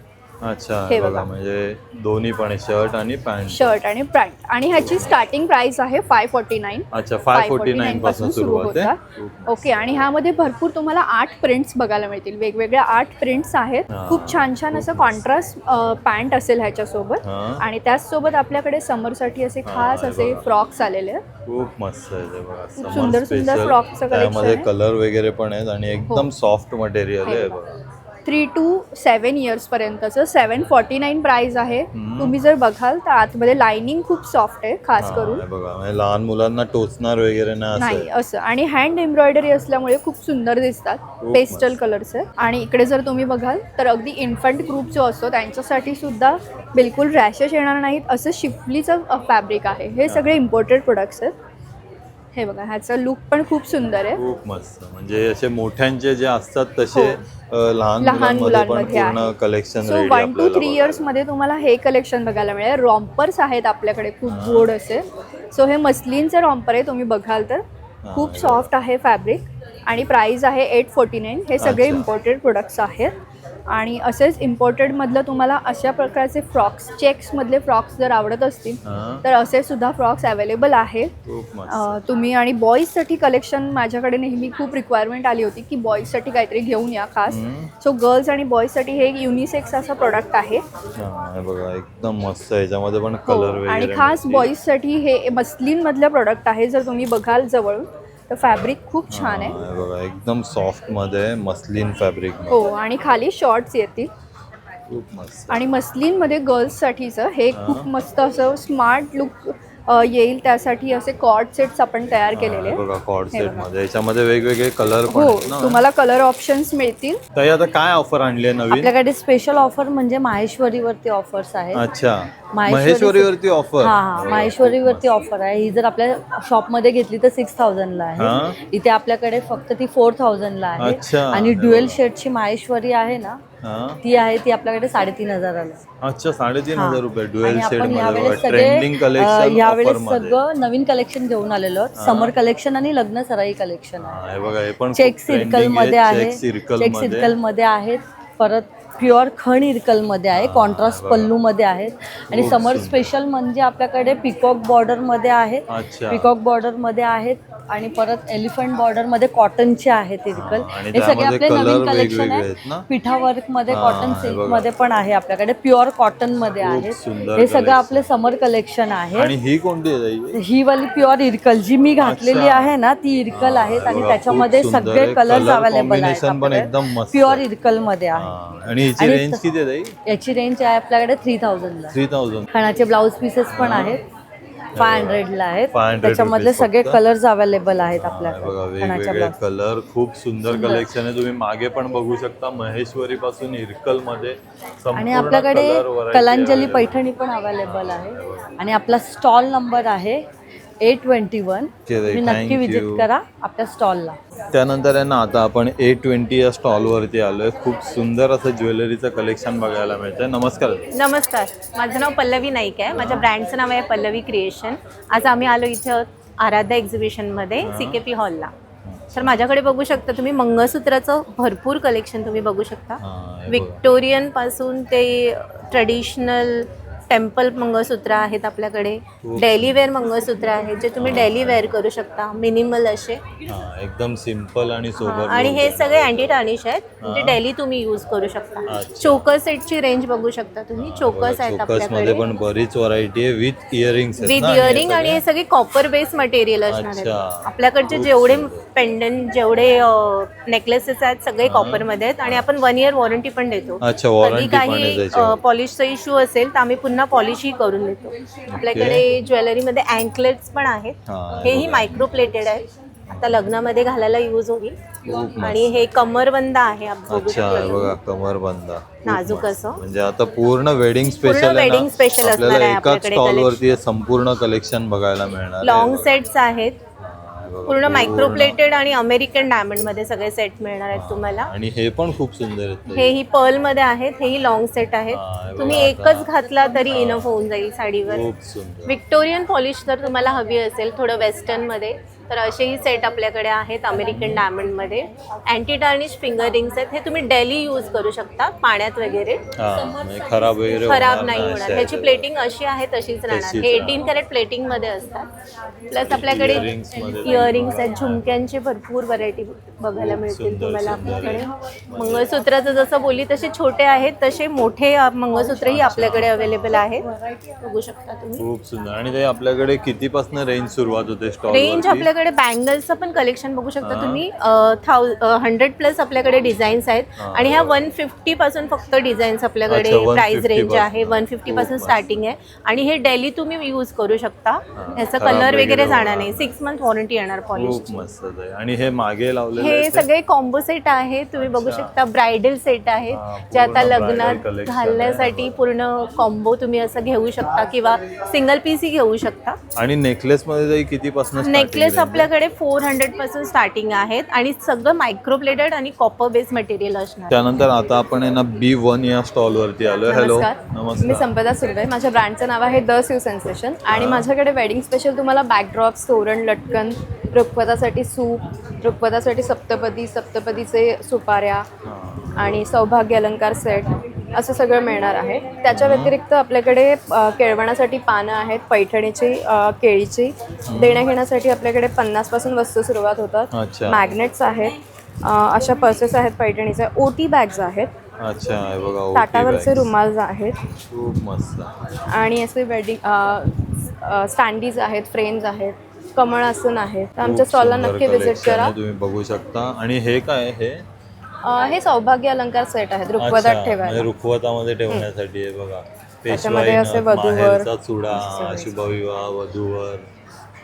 अच्छा, हे बघा बघा. म्हणजे दोन्ही पण शर्ट आणि पॅन्ट. शर्ट आणि पॅन्ट. आणि ह्याची स्टार्टिंग प्राइस आहे 549. अच्छा, 549 पासून सुरुवात होतात. आहे. ओके. आणि ह्यामध्ये भरपूर तुम्हाला 8 प्रिंट्स बघायला मिळतील. वेगवेगळ्या 8 प्रिंट्स आहेत. हा. खूप छान छान असं कॉन्ट्रास्ट पॅन्ट असेल ह्याच्यासोबत. हा. आणि त्याचसोबत आपल्याकडे समरसाठी असे खास हे असे बघा. फ्रॉक्स आलेले आहेत. खूप मस्त आहे ते बघा. खूप Summer सुंदर सुंदर special. फ्रॉकचं collection त्यामध्ये आहे. कलर वगैरे पण आहेत आणि एकदम सॉफ्ट मटेरियल आहे हे बघा. 3 to 7 इयर्सपर्यंतचं 749 प्राइस आहे. तुम्ही जर बघाल तर आतमध्ये लाइनिंग खूप सॉफ्ट आहे खास करून. हे बघा, म्हणजे लहान मुलांना टोचणार वगैरे नाही नाही असं. असं. आणि हँड एम्ब्रॉयडरी असल्यामुळे खूप सुंदर दिसतात. खूप पेस्टल मस्त. कलर्स आहे. आणि इकडे जर तुम्ही बघाल तर अगदी इन्फंट ग्रुप जो असतो त्यांच्यासाठी सुद्धा बिलकुल रॅशेस येणार नाहीत असं शिफलीचं फॅब्रिक आहे. हे सगळे इम्पोर्टेड प्रोडक्ट्स आहेत. हे बघा, ह्याचा लुक पण खूप सुंदर आहे. खूप मस्त. म्हणजे असे मोठ्यांचे जे असतात तसे लहान लहान मुलांमध्ये पण मुलांमध्ये पूर्ण आहे. कलेक्शन सो रेडी 1 to 3 इयर्समध्ये तुम्हाला हे कलेक्शन बघायला मिळेल. रॉम्पर्स आहेत आपल्याकडे खूप गोड असे. सो हे मस्लिनचे रॉम्पर आहे. तुम्ही बघाल तर खूप सॉफ्ट आहे फॅब्रिक. आणि प्राइस आहे 849. हे सगळे अच्छा. इम्पोर्टेड प्रोडक्ट्स आहेत. आणि असेच इम्पोर्टेडमधलं तुम्हाला अशा प्रकारचे फ्रॉक्स चेक्समधले फ्रॉक्स जर आवडत असतील तर असे सुद्धा फ्रॉक्स अवेलेबल आहेत. खूप मस्त. तुम्ही आणि बॉईजसाठी कलेक्शन माझ्याकडे नेहमी खूप रिक्वायरमेंट आली होती की बॉईजसाठी काहीतरी घेऊन या खास. सो गर्ल्स आणि बॉईजसाठी हे एक युनिसेक्स असा प्रोडक्ट आहे. हे बघा, एकदम मस्त आहे. याच्यामध्ये पण हो. कलर वगैरे आणि खास मिळतील. बॉईजसाठी हे मस्लिनमधलं प्रोडक्ट आहे. जर तुम्ही बघाल जवळून तर फॅब्रिक खूप छान आहे. हे बघा, एकदम सॉफ्ट मध्ये मस्लिन फॅब्रिक. हो. आणि खाली शॉर्ट्स येतील. खूप मस्त. आणि मस्लिनमध्ये गर्ल्ससाठीचं हे खूप मस्त असं स्मार्ट लुक येईल त्यासाठी असे कॉर्ड सेट्स आपण तयार केलेले हे आहेत. बघा, कॉर्ड हे सेट बघा. मध्ये याच्यामध्ये वेगवेगळे कलर पण हो. आहेत ना. तुम्हाला कलर ऑप्शन्स मिळतील. ताई, आता काय ऑफर आणली आहे नवीन? आपल्याकडे स्पेशल ऑफर म्हणजे माहेश्वरीवरती ऑफर्स आहेत. अच्छा, माहेश्वरी- महेश्वरीवरती ऑफर. हा, माहेश्वरीवरती ऑफर आहे. ही जर आपल्या शॉपमध्ये घेतली तर 6000ला हा. आहे. इथे आपल्याकडे फक्त ती 4000ला आहे. अच्छा. आणि ड्युएल शेडची माहेश्वरी आहे ना हा. ती आहे ती आपल्याकडे 3500ला. अच्छा, 3500 रुपये आणि ड्युएल शेड आपण मध्ये. यावेळेस ट्रेंडिंग कलेक्शन यावेळेस ऑफर मध्ये. सगळं नवीन कलेक्शन घेऊन आलेलो आहोत. समर कलेक्शन आणि लग्न सराई कलेक्शन आहे. हे बघा, हे पण चेक सिरकल मध्ये आहे. चेक चेक सिरकल मध्ये आहेत. परत प्युअर खण इरकल मध्ये आहे. कॉन्ट्रास्ट पल्लू मध्ये आहेत. आणि खूप समर सुंदर. स्पेशल म्हणजे आपल्याकडे पिकॉक बॉर्डर मध्ये आहेत. अच्छा. पिकॉक बॉर्डर मध्ये आहेत. आणि परत एलिफंट बॉर्डर मध्ये कॉटनचे आहेत इरकल. आणि हे सगळे त्यामध्ये आपले नवीन कलर कलेक्शन वेगवेगळे आहे. आहेत ना? पिठा वर्क मध्ये हा, कॉटन हे सिल्क बघा. मध्ये पण आहे आपल्याकडे. प्युअर कॉटन मध्ये खूप आहेत. सुंदर हे सगळं collection. आपले समर कलेक्शन आहे. आणि ही कोणती आहे ताई? ही वाली प्युअर इरकल जी मी घातलेली अच्छा. आहे ना ती इरकल आहेत. आणि बघा, त्याच्यामध्ये खूप सुंदर सगळे आहे. कलर्स Color अवेलेबल आहेत. combination पण एकदम मस्त. प्युअर इरकल मध्ये आहे. आणि हिची आणि रेंज किती आहे ताई? याची रेंज आहे आपल्याकडे 3000ला. 3000. खणाचे ब्लाऊज पीसेस पण आहेत. 500ला आहेत. 500 त्याच्यामधले रुपीज सगळे फक्त. कलर्स अवेलेबल आहेत बघा, आपल्याकडे खणाच्या वेगवेगळे ब्लाऊज. कलर. खूप सुंदर कलेक्शन आहे. तुम्ही मागे पण बघू शकता महेश्वरी पासून इरकल मध्ये संपूर्ण आणि आपल्याकडे color variety Kalanjali available. Paithani पण अवेलेबल आहे. आणि आपला स्टॉल नंबर आहे 821. तुम्ही नक्की thank विजिट you. करा आपल्या स्टॉलला. त्यानंतर आहे ना आता आपण A20 या स्टॉलवरती आलोय. खूप सुंदर असं ज्वेलरीचं कलेक्शन बघायला मिळतंय. नमस्कार. नमस्कार, माझं नाव पल्लवी नाईक आहे. माझ्या ब्रँडचं नाव आहे पल्लवी क्रिएशन. आज आम्ही आलो इथं आराध्या एक्झिबिशनमध्ये CKP हॉलला. तर माझ्याकडे बघू शकता तुम्ही मंगळसूत्राचं भरपूर कलेक्शन तुम्ही बघू शकता. हे बघा. विक्टोरियन पासून ते ट्रेडिशनल टेम्पल मंगळसूत्र आहेत आपल्याकडे, डेली वेअर मंगळसूत्र आहेत जे तुम्ही डेली वेअर करू शकता, मिनिमल असे. एकदम सिंपल आणि सोबर. आणि हे सगळे अँटी टार्निश आहेत, म्हणजे डेली तुम्ही यूज करू शकता. चोकर सेटची रेंज बघू शकता तुम्ही. चोकर्स आहेत आपल्याकडे, पण बरीच व्हरायटी आहे विथ इयरिंग्स. विथ इयरिंग, आणि हे सगळे कॉपर बेस मटेरियल असणार आहे. आपल्याकडचे जेवढे पेंडंट, जेवढे नेकलेसेस आहेत सगळे कॉपर मध्ये आहेत, आणि आपण 1 year वॉरंटी पण देतो. कधी काही पॉलिशचा इश्यू असेल तर आम्ही पुन्हा पॉलिशही करून देतो. आपल्याकडे ज्वेलरीमध्ये अँकलेट्स पण आहेत, हेही मायक्रो प्लेटेड आहेत, आता लग्नामध्ये घालायला यूज होईल. आणि हे कमरबंद आहे, बघा कमरबंद नाजूक असं, म्हणजे आता पूर्ण वेडिंग स्पेशल वेडिंग स्पेशल असणार आहे आपल्याकडे. स्टॉल वरती संपूर्ण कलेक्शन बघायला मिळणार. लॉंग सेट्स आहेत, पूर्ण मायक्रो प्लेटेड आणि अमेरिकन डायमंड मध्ये सगळे सेट मिळणार आहेत तुम्हाला. आणि हे पण खूप सुंदर आहेत. हेही पर्ल मध्ये आहेत, हेही लॉंग सेट आहेत. तुम्ही एकच घातला तरी इनफ होऊन जाईल साडीवर. विक्टोरियन पॉलिश जर तुम्हाला हवी असेल थोडं वेस्टर्न मध्ये, तर असेही सेट आपल्याकडे आहेत अमेरिकन डायमंड मध्ये. अँटी टार्निश फिंगर रिंग्स आहेत, हे तुम्ही डेली यूज करू शकता पाण्यात वगैरे, खराब नाही होणार. ह्याची प्लेटिंग अशी आहे तशीच राहणार. हे 18 कॅरेट प्लेटिंग मध्ये असतात. प्लस आपल्याकडे इयरिंग्स आहेत, झुमक्यांचे भरपूर व्हरायटी बघायला मिळतील तुम्हाला आपल्याकडे. मंगळसूत्राचं जसं बोलली तसे छोटे आहेत, तसे मोठे मंगळसूत्रही आपल्याकडे अवेलेबल आहेत, बघू शकता तुम्ही. खूप सुंदर. आणि ते आपल्याकडे कितीपासून रेंज सुरुवात होते स्टॉल? रेंज आपल्याकडे बँगल्सचं पण कलेक्शन बघू शकता तुम्ही. 100+ आपल्याकडे डिझाईन्स आहेत, आणि ह्या 150 पासून फक्त डिझाईन्स आपल्याकडे प्राइस रेंज आहे. 150 पासून स्टार्टिंग आहे, आणि हे डेली तुम्ही यूज करू शकता. ह्याचा कलर वगैरे जाणार नाही. 6 month वॉरंटी येणार पॉलिशची. आणि हे मागे लावलेले हे सगळे कॉम्बो सेट आहे, तुम्ही बघू शकता. ब्रायडल सेट आहे जे आता लग्नात घालण्यासाठी पूर्ण कॉम्बो तुम्ही असं घेऊ शकता, किंवा सिंगल पीसही घेऊ शकता. आणि नेकलेस मध्ये कितीपासून? नेकलेस आपल्याकडे 400 पासून स्टार्टिंग आहेत, आणि सगळं मायक्रो प्लेटेड आणि कॉपर बेस मटेरियल असणार. त्यानंतर आता आपण आहे ना B1 या स्टॉल वरती आलोय. हॅलो, नमस्कार. मी संपदा सुर्वे. माझ्या ब्रँडचं नाव आहे द शिव सेन्सेशन, आणि माझ्याकडे वेडिंग स्पेशल तुम्हाला बॅकड्रॉप, तोरण, लटकन, रुखवतासाठी सूप, रुखवतासाठी सप्तपदी, सप्तपदीचे सुपाऱ्या आणि सौभाग्य अलंकार सेट असं सगळं मिळणार आहे. त्याच्या व्यतिरिक्त आपल्याकडे केळवणासाठी पानं आहेत, पैठणीची, केळीची. देण्याघेण्यासाठी आपल्याकडे 50 पासून वस्तू सुरुवात होतात. मॅग्नेट्स आहेत, अशा पर्सेस आहेत पैठणीच्या. ओटी बॅग्स आहेत, ताटावरचे रुमाल आहेत, खूप मस्त. आणि असे वेडिंग स्टँडीज आहेत, फ्रेम्स आहेत, कमळ आसन आहेत. तर आमच्या स्टॉलला नक्की व्हिजिट करा. तुम्ही बघू शकता. आणि हे काय आहे? हे सौभाग्य अलंकार सेट आहेत, रुखवतात ठेवायला. रुखवतामध्ये ठेवण्यासाठी आहे बघा. त्याच्यामध्ये असे वधूवर चुडा, शुभविवाह, वधूवर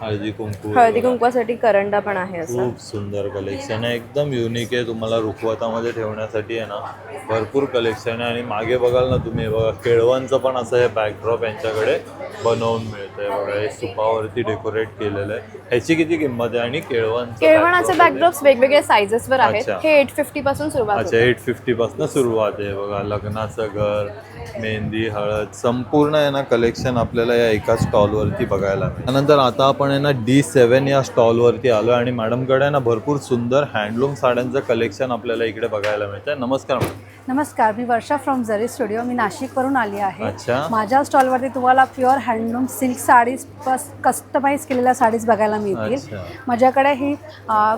हळदी कुंकवासाठी करंडा पण आहे. असं खूप सुंदर कलेक्शन आहे, एकदम युनिक आहे. तुम्हाला रुखवतामध्ये ठेवण्यासाठी आहे ना भरपूर कलेक्शन आहे. आणि मागे बघाल ना तुम्ही, बघा केळवणचं पण असं हे बॅकड्रॉप यांच्याकडे बनवून मिळतंय बघा. हे सुपावरती डेकोरेट केलेलं आहे. ह्याची किती किंमत आहे? आणि केळवणाचे बॅकड्रॉप्स वेगवेगळ्या सायझेस वर आहेत. हे 850 पासून सुरुवात आहे. 850 पासून सुरुवात आहे बघा. लग्नाचं घर, मेहंदी, हळद, संपूर्ण आहे ना कलेक्शन आपल्याला या एका स्टॉलवरती बघायला मिळेल. त्यानंतर आता आपण आहे ना D7 या स्टॉलवरती आलो, आणि मॅडमकडे आहे ना भरपूर सुंदर हँडलूम साड्यांचं कलेक्शन आपल्याला इकडे बघायला मिळतं. नमस्कार मॅडम. नमस्कार, मी वर्षा फ्रॉम जरी स्टुडिओ. मी नाशिकवरून आली आहे. माझ्या स्टॉलवरती तुम्हाला pure handloom silk saris customise केलेल्या साडीज बघायला मिळतील. माझ्याकडे ही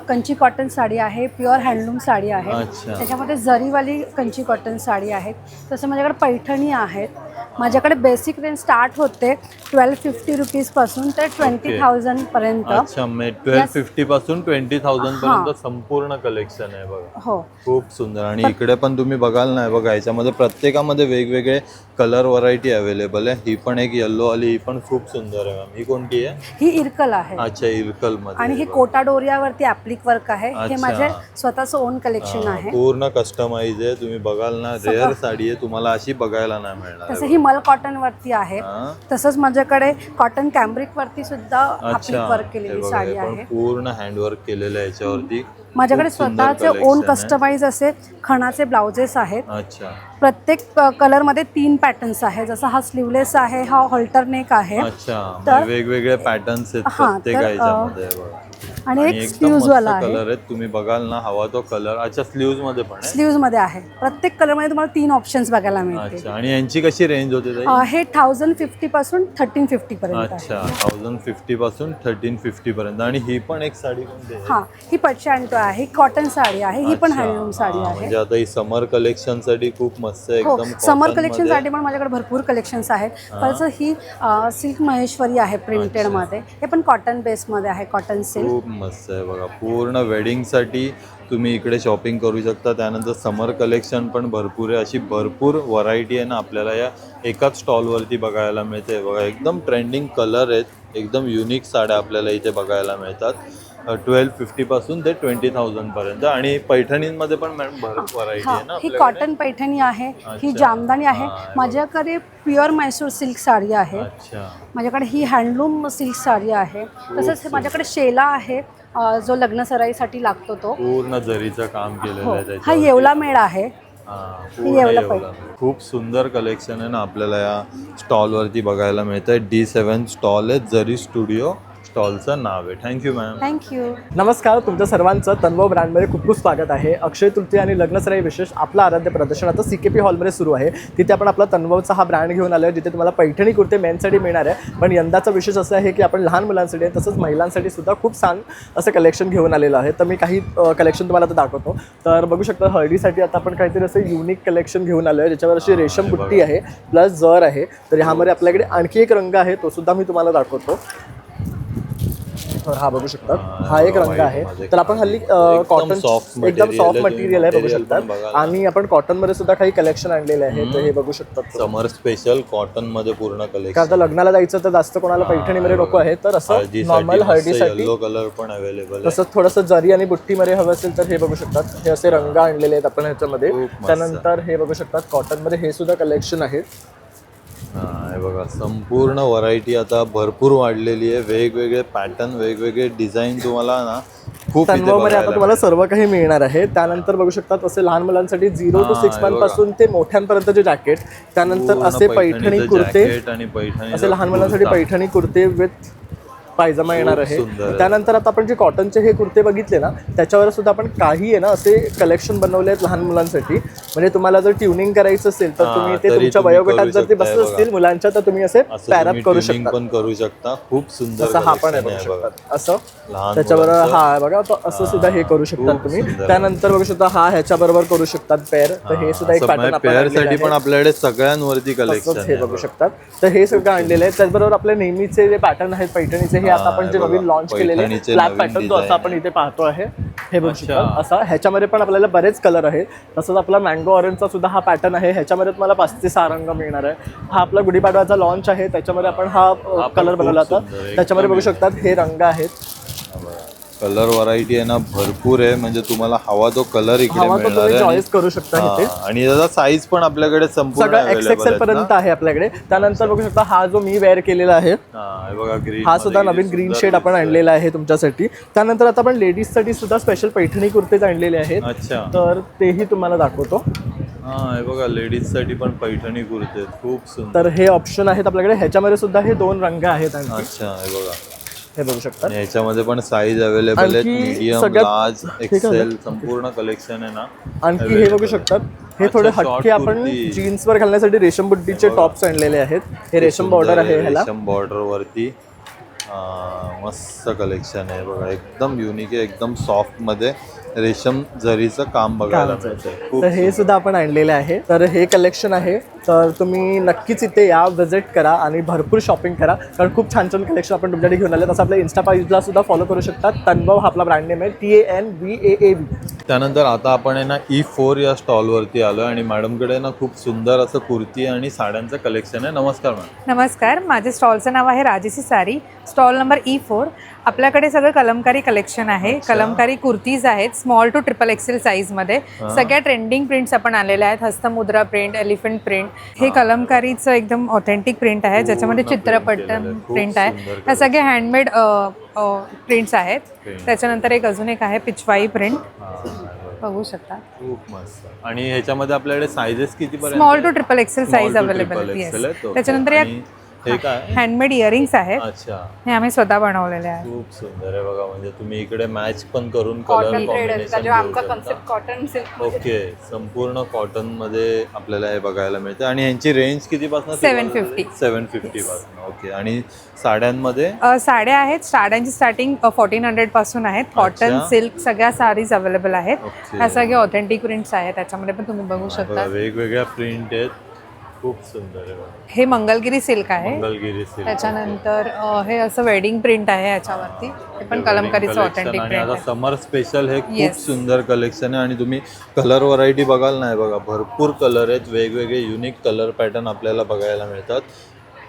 कंची कॉटन साडी आहे, प्युअर हँडलूम साडी आहे. त्याच्यामध्ये जरीवाली कंची कॉटन साडी आहे. तसं माझ्याकडे पैठणी आहेत. माझ्याकडे बेसिक रेंज स्टार्ट होते 1250 रुपीजपासून तर 20,000 पर्यंत. 1250 पासून 20,000 पर्यंत संपूर्ण कलेक्शन आहे बघा. हो, खूप सुंदर. आणि इकडे पण तुम्ही बघाल ना बघा, याच्यामध्ये प्रत्येकामध्ये वेगवेगळे कलर व्हरायटी अवेलेबल आहे. ही पण एक येल्लो आली, ही पण खूप सुंदर आहे मॅम. ही कोणती आहे? ही इरकल आहे. अच्छा, इरकल मध्ये. आणि ही कोटा डोरियावरती ऍप्लिक वर्क आहे. हे माझे स्वतःचं ओन कलेक्शन आहे, पूर्ण कस्टमाइज आहे. तुम्ही बघाल ना, रेअर साडी आहे, तुम्हाला अशी बघायला नाही मिळणार. तसं ही मल कॉटन वरती आहे. तसंच माझ्याकडे कॉटन कॅम्ब्रिक वरती सुद्धा ऍप्लिक वर्क केलेली साडी आहे. पूर्ण हँडवर्क केलेलं आहे याच्यावरती. माझ्याकडे स्वतःचे ओन कस्टमाइज असे खणाचे ब्लाउजेस आहेत. प्रत्येक कलर मध्ये 3 पॅटर्न्स आहेत. जसं हा स्लीवलेस आहे, हा हॉल्टर नेक आहे. तर वेगवेगळे पॅटर्न्स आहेत प्रत्येक ह्याच्यामध्ये. आणि एक स्लीव्ज वाला आहे. कलर आहे, तुम्ही बघाल ना हवा तो कलर. अच्छा, स्लीव्ज मध्ये पण आहे. स्लीव्ज मध्ये आहे. प्रत्येक कलर मध्ये तुम्हाला 3 ऑप्शन्स बघायला मिळतील. अच्छा, आणि यांची कशी रेंज होते ताई? हे 1050 पासून 1350 पर्यंत आहे. अच्छा, 1050 पासून 1350 पर्यंत. आणि ही पण एक साडी कोणती आहे? हा, ही पटशांटो आहे, कॉटन साडी आहे, ही पण हँडलूम साडी आहे. म्हणजे आता ही समर कलेक्शन साठी खूप मस्त आहे हो, एकदम. समर कलेक्शन साठी पण माझ्याकडे भरपूर कलेक्शन्स आहेत. परत ही सिल्क महेश्वरी आहे प्रिंटेड मध्ये. हे पण कॉटन बेस मध्ये आहे, कॉटन सिल्क. खूप मस्त आहे बघा. पूर्ण वेडिंग साठी तुम्ही इकडे शॉपिंग करू शकता. त्यानंतर समर कलेक्शन पण भरपूर आहे. अशी भरपूर व्हरायटी आहे ना आपल्याला या एकाच स्टॉलवरती बघायला मिळते बघा. एकदम ट्रेंडिंग कलर आहेत, एकदम युनिक साड्या आपल्याला इथे बघायला मिळतात. 1250 पासून ते 20,000 पर्यंत. आणि पैठणींमध्ये पण मॅडम भरपूर व्हरायटी आहे ना ही आपल्याकडे? कॉटन पैठणी आहे, ही जामदानी आहे. माझ्याकडे प्युअर म्हैसूर सिल्क साडी आहे. अच्छा, माझ्याकडे ही हँडलूम सिल्क साडी आहे. तसंच माझ्याकडे शेला आहे, जो लग्न सराईसाठी लागतो तो. पूर्ण जरीचं काम केलेलं हो, आहे हा त्याच्यावरती. येवला मेळ आहे. पूर्ण येवला येवला. खूप सुंदर कलेक्शन आहे ना आपल्याला या स्टॉलवरती बघायला मिळतंय. D7 स्टॉल आहे, जरी स्टुडिओ स्टॉलचं नाव आहे. Thank you ma'am. थँक्यू. नमस्कार, तुमच्या सर्वांचं तन्वय ब्रँडमध्ये खूप खूप स्वागत आहे. अक्षय तृतीय आणि लग्नसराई विशेष आपलं आराध्य प्रदर्शन आता CKP हॉलमध्ये सुरू आहे. तिथे आपण आपला तन्वयचा हा ब्रँड घेऊन आलो आहे, जिथे तुम्हाला पैठणी कुर्ते मेनसाठी मिळणार आहे. पण यंदाचा विशेष असं आहे की आपण लहान मुलांसाठी तसंच महिलांसाठी सुद्धा खूप छान असं कलेक्शन घेऊन आलेलं आहे. तर मी काही कलेक्शन तुम्हाला आता दाखवतो. तर बघू शकता, हळदीसाठी आता आपण काहीतरी असं युनिक कलेक्शन घेऊन आलो आहे, ज्याच्यावर अशी रेशम बुट्टी आहे प्लस जर आहे. तर ह्यामध्ये आपल्याकडे आणखी एक रंग आहे, तो सुद्धा मी तुम्हाला दाखवतो. हा बघू शकता, हा एक रंग आहे. तर आपण हल्ली कॉटन एकदम सॉफ्ट मटेरियल आहे, बघू शकतात. आणि आपण कॉटन मध्ये सुद्धा काही कलेक्शन आणलेले आहे. तर हे बघू शकतात, समर स्पेशल कॉटन मध्ये पूर्ण कलेक्शन. कारण लग्नाला जायचं तर जास्त कोणाला पैठणीमध्ये नको आहे, तर असं नॉर्मल हळदीसाठी येलो कलर पण अवेलेबल आहे. तसंच थोडंसं जरी आणि बुट्टीमध्ये हवं असेल तर हे बघू शकतात. हे असे रंग आणलेले आहेत आपण ह्याच्यामध्ये. त्यानंतर हे बघू शकतात, कॉटन मध्ये हे सुद्धा कलेक्शन आहे. हे बघा, संपूर्ण व्हरायटी आता भरपूर वाढलेली आहे. वेगवेगळे पॅटर्न, वेगवेगळे डिझाईन तुम्हाला ना खूप तन्वयमध्ये आता तुम्हाला सर्व काही मिळणार आहे. त्यानंतर बघू शकतात असे लहान मुलांसाठी 0 to 6 month पासून ते मोठ्यांपर्यंतचे जॅकेट. त्यानंतर असे पैठणी कुर्ते, असे लहान मुलांसाठी पैठणी कुर्ते विथ पायजमा येणार आहे. त्यानंतर आता आपण जे कॉटनचे हे कुर्ते बघितले ना, त्याच्यावर सुद्धा आपण काही आहे ना असे कलेक्शन बनवले आहेत लहान मुलांसाठी. म्हणजे तुम्हाला जर ट्युनिंग करायचं असेल तर तुम्ही ते तुमच्या वयोगटात जर ते बसत असतील मुलांच्या, तर तुम्ही असे पॅरअप करू शकता. पण करू शकता. खूप सुंदर असं हा पण आहे असं त्याच्याबरोबर हा आहे बघा, तो असं सुद्धा हे करू शकता तुम्ही. त्यानंतर बघू शकता हा ह्याच्याबरोबर करू शकतात पेअर. तर हे सुद्धा एक पॅटर्न पेअरसाठी पण आपल्याकडे सगळ्यांवरती कलेक्शन हे बघू शकतात. तर हे सगळं आणलेलं आहे. त्याचबरोबर आपले नेहमीचे जे पॅटर्न आहेत पैठणीचे, हे आता आपण जे नवीन लॉन्च केलेले फ्लॅट पॅटर्न, तो असा आपण इथे पाहतो आहे. हे बघू शकता असा. ह्याच्यामध्ये पण आपल्याला बरेच कलर आहेत. तसंच आपला मँगो ऑरेंजचा सुद्धा हा पॅटर्न आहे. ह्याच्यामध्ये तुम्हाला 5 ते 6 रंग मिळणार आहे. हा आपला गुढीपाडवाचा लॉन्च आहे, त्याच्यामध्ये आपण हा कलर बनवला होता. त्याच्यामध्ये बघू शकतात हे रंग आहेत. कलर व्हरायटी आहे ना भरपूर आहे. म्हणजे तुम्हाला हवा तो कलर इकडे मिळणार आहे, चॉईस करू शकता इथे. आणि त्याचा साईज पण आपल्याकडे संपूर्ण XXL पर्यंत आहे आपल्याकडे. त्यानंतर बघू शकता हा जो मी वेअर केलेला आहे, हा सुद्धा नवीन ग्रीन शेड आपण आणलेला आहे तुमच्यासाठी. त्यानंतर आता आपण लेडीज साठी सुद्धा स्पेशल पैठणी कुर्तेच आणलेले आहेत. अच्छा, तर तेही तुम्हाला दाखवतो. हे बघा, लेडीज साठी पण पैठणी कुर्ते खूप सुंदर. तर हे ऑप्शन आहेत आपल्याकडे. ह्याच्यामध्ये सुद्धा हे 2 रंग आहेत. अच्छा, हे बघा, हे बघू शकता. ह्याच्यामध्ये पण साईज अवेलेबल आहेत, मीडियम, लार्ज, एक्सेल, संपूर्ण कलेक्शन आहे ना. आणखी हे बघू शकतात, हे थोडे हटके आपण जीन्स वर घालण्यासाठी रेशम बुट्टीचे टॉप्स आणलेले आहेत. हे रेशम बॉर्डर आहे, ह्याला रेशम बॉर्डर वरती मस्त कलेक्शन आहे बघा. एकदम युनिक आहे, एकदम सॉफ्ट मध्ये रेशम जरीचं काम बघायला मिळतं. तर हे सुद्धा आपण आणलेले आहे. तर हे कलेक्शन आहे. तर तुम्ही नक्कीच इथे या, व्हिजिट करा आणि भरपूर शॉपिंग करा, कारण खूप छान छान कलेक्शन आपण तुमच्याकडे घेऊन आले. तसं आपल्या इन्स्टा पेजला सुद्धा फॉलो करू शकता. तन्वय हा आपला ब्रँड नेम आहे, TANVAAV. त्यानंतर आता आपण आहे ना E4 या स्टॉलवरती आलो आणि मॅडमकडे ना खूप सुंदर असं कुर्ती आणि साड्यांचं कलेक्शन आहे. नमस्कार मॅडम. नमस्कार, माझे स्टॉलचं नाव आहे राजेसी साडी, स्टॉल नंबर E4. आपल्याकडे सगळं कलमकारी कलेक्शन आहे. कलमकारी कुर्तीज आहेत, स्मॉल टू XXL साईजमध्ये. सगळ्या ट्रेंडिंग प्रिंट्स आपण आलेल्या आहेत. हस्तमुद्रा प्रिंट, एलिफंट प्रिंट. हे कलमकारीचं एकदम ऑथेंटिक प्रिंट आहे, ज्याच्यामध्ये चित्रपट प्रिंट आहे. ह्या सगळे हँडमेड प्रिंट्स आहेत. त्याच्यानंतर अजून एक आहे पिचवाई प्रिंट, बघू शकता. खूप मस्त. आणि ह्याच्यामध्ये आपल्याकडे साइजेस किती पर्यंत? Small to XXL size available आहे. त्याच्यानंतर या हे काय हँडमेड इयरिंग्स आहेत. अच्छा, हे आम्ही स्वतः बनवलेले आहेत. खूप सुंदर आहे बघा. म्हणजे तुम्ही इकडे मॅच पण करून कॉटन कलर थ्रेड आहे त्याच्यावर आमचा combination concept cotton silk. Okay, संपूर्ण कॉटन मध्ये आपल्याला हे बघायला मिळतं. आणि यांची रेंज कितीपासून? 750. 750 पासून. ओके. आणि साड्यांमध्ये साड्या आहेत. साड्यांची स्टार्टिंग 1400 पासून आहेत. कॉटन, अच्छा. सिल्क सगळ्या साडीज अवेलेबल आहेत. ओके. ह्या सगळ्या ऑथेंटिक प्रिंट्स आहेत. त्याच्यामध्ये पण तुम्ही बघू शकता. वेगवेगळ्या प्रिंट आहेत. खूप सुंदर आहे बघा. हे मंगलगिरी सिल्क आहे. मंगलगिरी सिल्क. त्याच्यानंतर हे असं वेडिंग प्रिंट आहे याच्यावरती. हे पण कलमकारीचं ऑथेंटिक आणि प्रिंट आता आहे. समर स्पेशल हे खूप Yes. सुंदर कलेक्शन आहे. आणि तुम्ही कलर व्हरायटी बघाल नाही बघा, भरपूर कलर आहेत. वेगवेगळे युनिक कलर पॅटर्न आपल्याला बघायला मिळतात.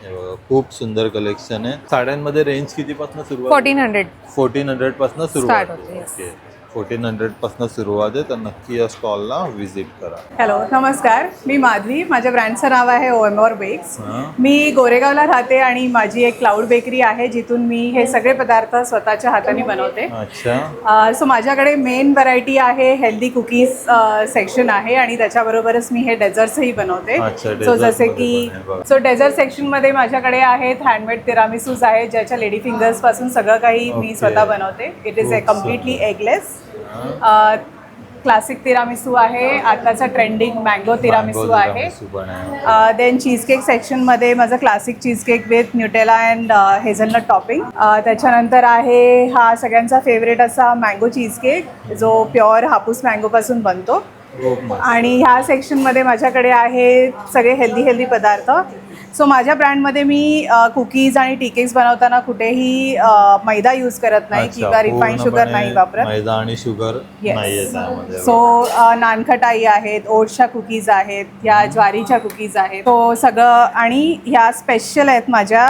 हे बघा, खूप सुंदर कलेक्शन आहे. साड्यांमध्ये रेंज कितीपासून सुरुवात? 1400. 1400 पासून सुरुवात Start होते, yes. ओके, 1400 पासून सुरुवात आहे. तर नक्की या स्टॉलला व्हिजिट करा. हॅलो, नमस्कार. मी माधवी. माझ्या ब्रँडचं नाव आहे OMR बेक्स. हां. मी गोरेगावला राहते आणि माझी एक क्लाउड बेकरी आहे जिथून मी हे सगळे पदार्थ स्वतःच्या हाताने बनवते. अच्छा. सो माझ्याकडे मेन व्हरायटी आहे हेल्दी कुकीज सेक्शन आहे आणि त्याच्याबरोबरच मी हे डेझर्ट्सही बनवते. अच्छा, सो dessert जसे मध्ये की पण आहे बघा. सो डेझर्ट सेक्शनमध्ये माझ्याकडे आहेत हँडमेड तिरामिसूज आहेत ज्याच्या लेडी फिंगर्सपासून सगळं काही मी ओके. स्वतः बनवते. इट इज ए खूप कम्प्लिटली सुंदर. एगलेस. क्लासिक तिरामिसू आहे. आताचा ट्रेंडिंग मँगो तिरामिसू आहे. देन चीजकेक सेक्शनमध्ये माझं classic cheesecake with Nutella and hazelnut topping. त्याच्यानंतर आहे हा सगळ्यांचा फेवरेट असा मँगो चीजकेक जो प्युअर हापूस मँगोपासून बनतो. आणि ह्या सेक्शनमध्ये माझ्याकडे आहे सगळे हेल्दी पदार्थ. सो माझ्या ब्रँडमध्ये मी कुकीज आणि टी केक्स बनवताना कुठेही मैदा यूज करत नाही किंवा रिफाईंड शुगर नाही वापरत. मैदा आणि शुगर नाहीये त्यामध्ये. सो नानखटाई आहेत, ओट्सच्या कुकीज आहेत, ह्या ज्वारीच्या कुकीज आहेत. तो सगळं. आणि ह्या स्पेशल आहेत माझ्या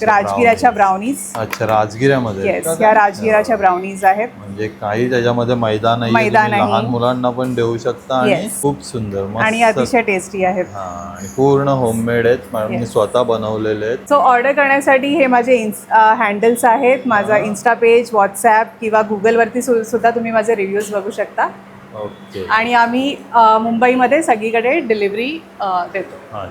राजगिराच्या ब्राउनीज. अच्छा, राजगिऱ्यामध्ये. येस, ह्या राजगिराच्या ब्राउनीज आहेत. म्हणजे काही त्याच्यामध्ये मैदा नाही, मैदा नाही. लहान मुलांना पण देऊ शकता. आणि Yes. खूप सुंदर, मस्त. आणि अतिशय टेस्टी आहेत. आणि पूर्ण होममेड आहेत. मी स्वतः बनवलेले आहेत. सो ऑर्डर करण्यासाठी हे माझे हँडल्स आहेत. माझा इन्स्टा पेज, व्हॉट्सॲप किंवा गुगलवरती सुद्धा तुम्ही माझे रिव्ह्यूज बघू शकता. ओके. आणि आम्ही मुंबईमध्ये सगळीकडे डिलिव्हरी देतो.